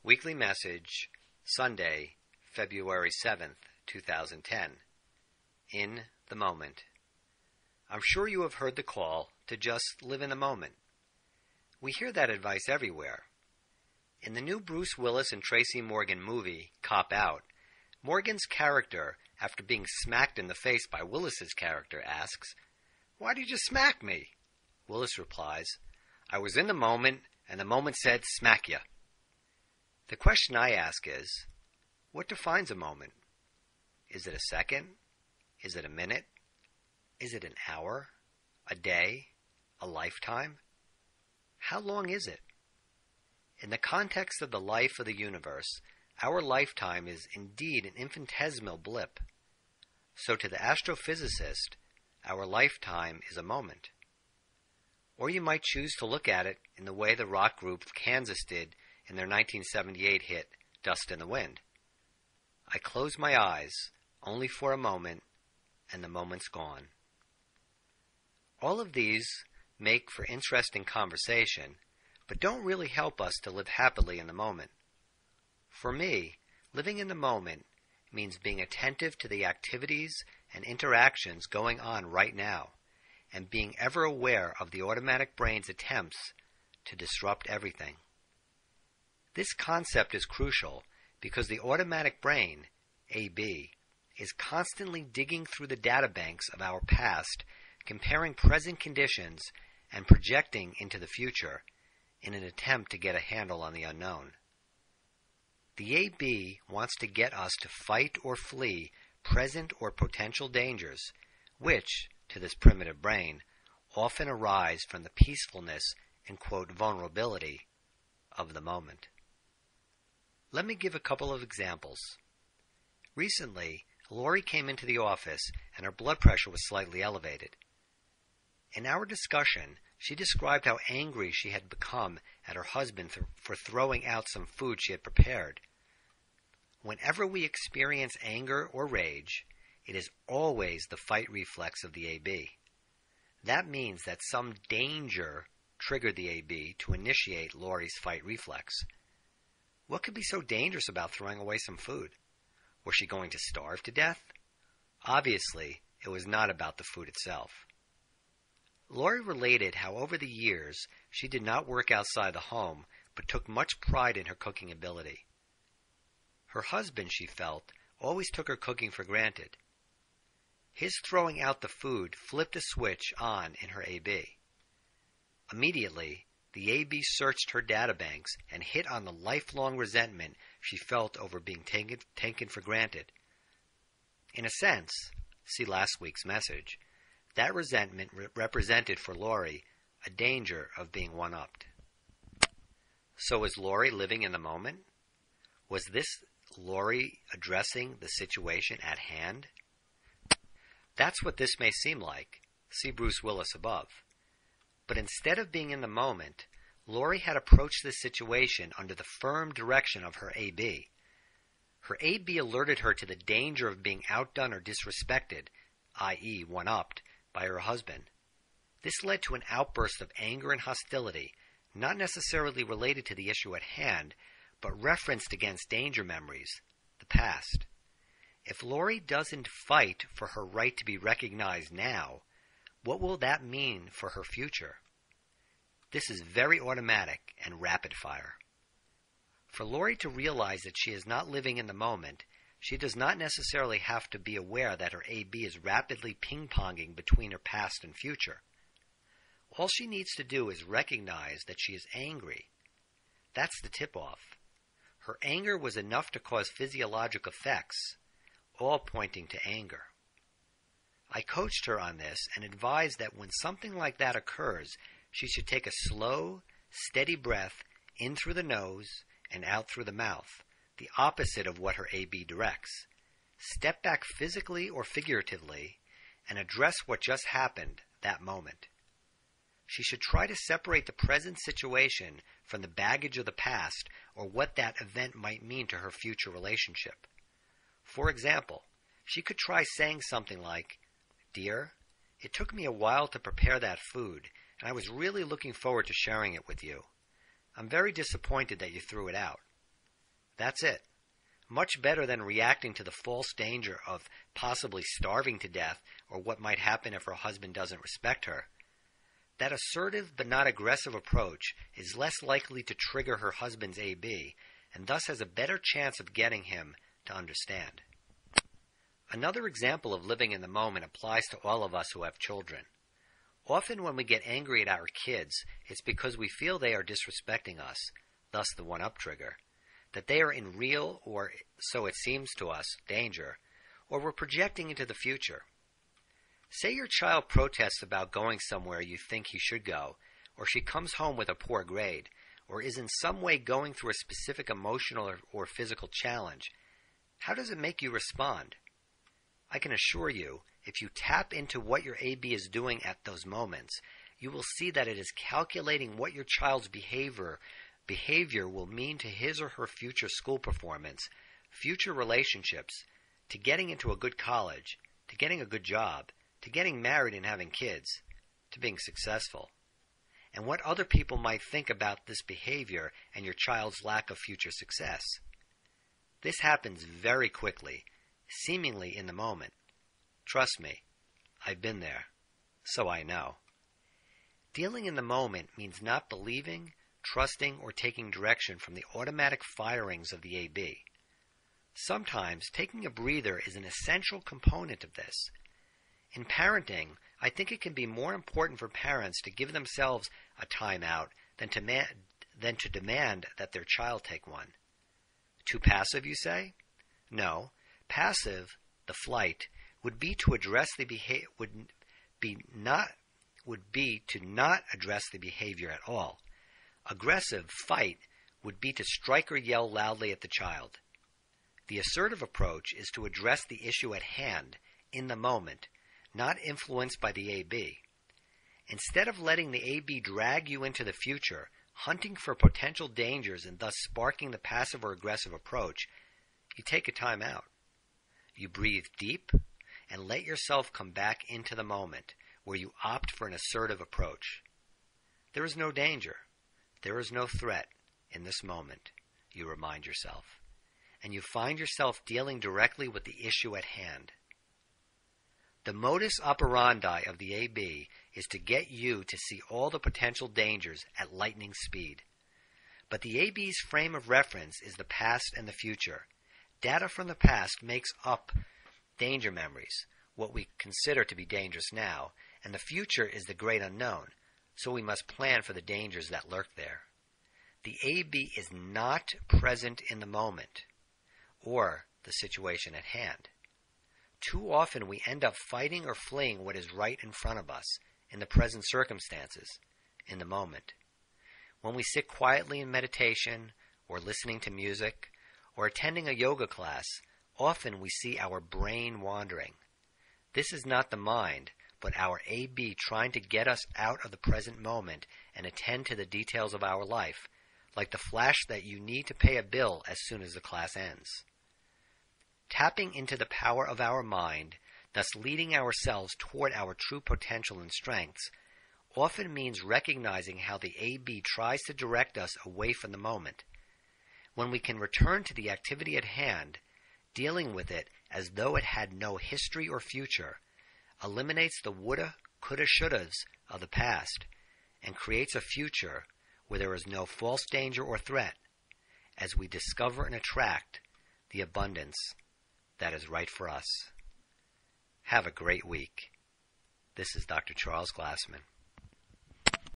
Weekly Message, Sunday, February 7th, 2010. In the Moment. I'm sure you have heard the call to just live in the moment. We hear that advice everywhere. In the new Bruce Willis and Tracy Morgan movie, Cop Out, Morgan's character, after being smacked in the face by Willis's character, asks, "Why did you smack me?" Willis replies, "I was in the moment, and the moment said, smack ya." The question I ask is, what defines a moment? Is it a second? Is it a minute? Is it an hour? A day? A lifetime? How long is it? In the context of the life of the universe, our lifetime is indeed an infinitesimal blip. So to the astrophysicist, our lifetime is a moment. Or you might choose to look at it in the way the rock group Kansas did in their 1978 hit, Dust in the Wind. I close my eyes only for a moment, and the moment's gone. All of these make for interesting conversation, but don't really help us to live happily in the moment. For me, living in the moment means being attentive to the activities and interactions going on right now, and being ever aware of the automatic brain's attempts to disrupt everything. This concept is crucial because the automatic brain, AB, is constantly digging through the databanks of our past, comparing present conditions and projecting into the future in an attempt to get a handle on the unknown. The AB wants to get us to fight or flee present or potential dangers, which, to this primitive brain, often arise from the peacefulness and, quote, vulnerability of the moment. Let me give a couple of examples. Recently, Lori came into the office and her blood pressure was slightly elevated. In our discussion, she described how angry she had become at her husband for throwing out some food she had prepared. Whenever we experience anger or rage, it is always the fight reflex of the AB. That means that some danger triggered the AB to initiate Lori's fight reflex. What could be so dangerous about throwing away some food? Was she going to starve to death? Obviously, it was not about the food itself. Lori related how over the years she did not work outside the home, but took much pride in her cooking ability. Her husband, she felt, always took her cooking for granted. His throwing out the food flipped a switch on in her AB. Immediately, the AB searched her databanks and hit on the lifelong resentment she felt over being taken for granted. In a sense, see last week's message, that resentment represented for Lori a danger of being one-upped. So was Lori living in the moment? Was this Lori addressing the situation at hand? That's what this may seem like. See Bruce Willis above. But instead of being in the moment, Lori had approached this situation under the firm direction of her AB. Her AB alerted her to the danger of being outdone or disrespected, i.e. one-upped, by her husband. This led to an outburst of anger and hostility, not necessarily related to the issue at hand, but referenced against danger memories, the past. If Lori doesn't fight for her right to be recognized now, what will that mean for her future? This is very automatic and rapid fire. For Lori to realize that she is not living in the moment, she does not necessarily have to be aware that her AB is rapidly ping-ponging between her past and future. All she needs to do is recognize that she is angry. That's the tip-off. Her anger was enough to cause physiological effects, all pointing to anger. I coached her on this and advised that when something like that occurs, she should take a slow, steady breath in through the nose and out through the mouth, the opposite of what her AB directs. Step back physically or figuratively and address what just happened that moment. She should try to separate the present situation from the baggage of the past or what that event might mean to her future relationship. For example, she could try saying something like, "Dear, it took me a while to prepare that food, and I was really looking forward to sharing it with you. I'm very disappointed that you threw it out. That's it. Much better than reacting to the false danger of possibly starving to death or what might happen if her husband doesn't respect her. That assertive but not aggressive approach is less likely to trigger her husband's AB and thus has a better chance of getting him to understand. Another example of living in the moment applies to all of us who have children. Often when we get angry at our kids, it's because we feel they are disrespecting us, thus the one-up trigger, that they are in real, or so it seems to us, danger, or we're projecting into the future. Say your child protests about going somewhere you think he should go, or she comes home with a poor grade, or is in some way going through a specific emotional or physical challenge. How does it make you respond? I can assure you, if you tap into what your AB is doing at those moments, you will see that it is calculating what your child's behavior will mean to his or her future school performance, future relationships, to getting into a good college, to getting a good job, to getting married and having kids, to being successful, and what other people might think about this behavior and your child's lack of future success. This happens very quickly, seemingly in the moment. Trust me, I've been there, so I know. Dealing in the moment means not believing, trusting, or taking direction from the automatic firings of the AB. Sometimes taking a breather is an essential component of this. In parenting, I think it can be more important for parents to give themselves a timeout than to demand that their child take one. Too passive, you say? No. Passive, the flight, would be to not address the behavior at all. Aggressive, fight, would be to strike or yell loudly at the child. The assertive approach is to address the issue at hand, in the moment, not influenced by the AB. Instead of letting the AB drag you into the future, hunting for potential dangers and thus sparking the passive or aggressive approach, you take a time out. You breathe deep and let yourself come back into the moment, where you opt for an assertive approach. There is no danger. There is no threat in this moment, you remind yourself, and you find yourself dealing directly with the issue at hand. The modus operandi of the AB is to get you to see all the potential dangers at lightning speed. But the AB's frame of reference is the past and the future. Data from the past makes up danger memories, what we consider to be dangerous now, and the future is the great unknown, so we must plan for the dangers that lurk there. The AB is not present in the moment or the situation at hand. Too often we end up fighting or fleeing what is right in front of us, in the present circumstances, in the moment. When we sit quietly in meditation, or listening to music, or attending a yoga class, often we see our brain wandering. This is not the mind, but our AB trying to get us out of the present moment and attend to the details of our life, like the flash that you need to pay a bill as soon as the class ends. Tapping into the power of our mind, thus leading ourselves toward our true potential and strengths, often means recognizing how the AB tries to direct us away from the moment. When we can return to the activity at hand, dealing with it as though it had no history or future, eliminates the woulda, coulda, shouldas of the past, and creates a future where there is no false danger or threat, as we discover and attract the abundance that is right for us. Have a great week. This is Dr. Charles Glassman.